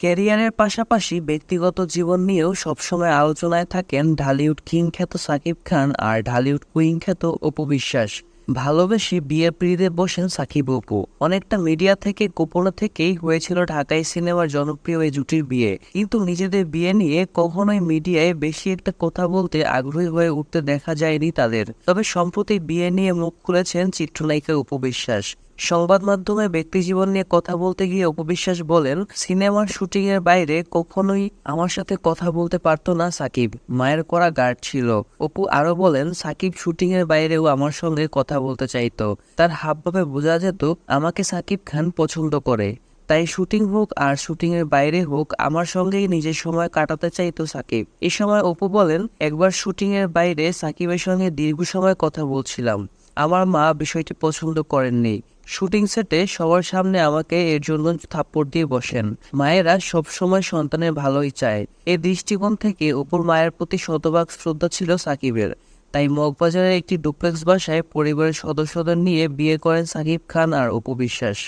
ক্যারিয়ারের পাশাপাশি ব্যক্তিগত জীবন নিয়েও সবসময় আলোচনায় থাকেন ঢালিউড কিং খ্যাত সাকিব খান আর ঢালিউড কুইন খ্যাত অপু বিশ্বাস। ভালোবেসে বিয়ের পিঁড়িতে বসেন সাকিব অপু। অনেকটা মিডিয়া থেকে গোপনে থেকেই হয়েছিল ঢাকাই সিনেমার জনপ্রিয় এই জুটির বিয়ে, কিন্তু নিজেদের বিয়ে নিয়ে কখনোই মিডিয়ায় বেশি একটা কথা বলতে আগ্রহী হয়ে উঠতে দেখা যায়নি তাদের। তবে সম্প্রতি বিয়ে নিয়ে মুখ খুলেছেন চিত্রনায়িকা অপু বিশ্বাস। সংবাদ মাধ্যমে ব্যক্তিজীবন নিয়ে কথা বলতে গিয়ে অপু বিশ্বাস বলেন, সিনেমার শুটিং এর বাইরে কখনোই আমার সাথে কথা বলতে পারতো না সাকিব, মায়ের করা গার্ড ছিল। অপু আরো বলেন, সাকিব শুটিং এর বাইরেও আমার সঙ্গে কথা বলতে চাইতো। তার হাবভাবে বোঝা যেত আমাকে সাকিব খান পছন্দ করে। তাই শুটিং হোক আর শুটিং এর বাইরে হোক আমার সঙ্গেই নিজের সময় কাটাতে চাইতো সাকিব। এ সময় অপু বলেন, একবার শুটিং এর বাইরে সাকিবের সঙ্গে দীর্ঘ সময় কথা বলছিলাম। আমার মা বিষয়টি পছন্দ করেননি। শুটিং সেটে সবার সামনে আমাকে এর জন্য থাপ্পড় দিয়ে বসেন। মায়েরা সবসময় সন্তানের ভালোই চায়। এই দৃষ্টিকোণ থেকে অপুর মায়ের প্রতি শতভাগ শ্রদ্ধা ছিল সাকিবের। তাই মগবাজারের একটি ডুপ্লেক্স বাসায় পরিবারের সদস্যদের নিয়ে বিয়ে করেন সাকিব খান আর অপু বিশ্বাস।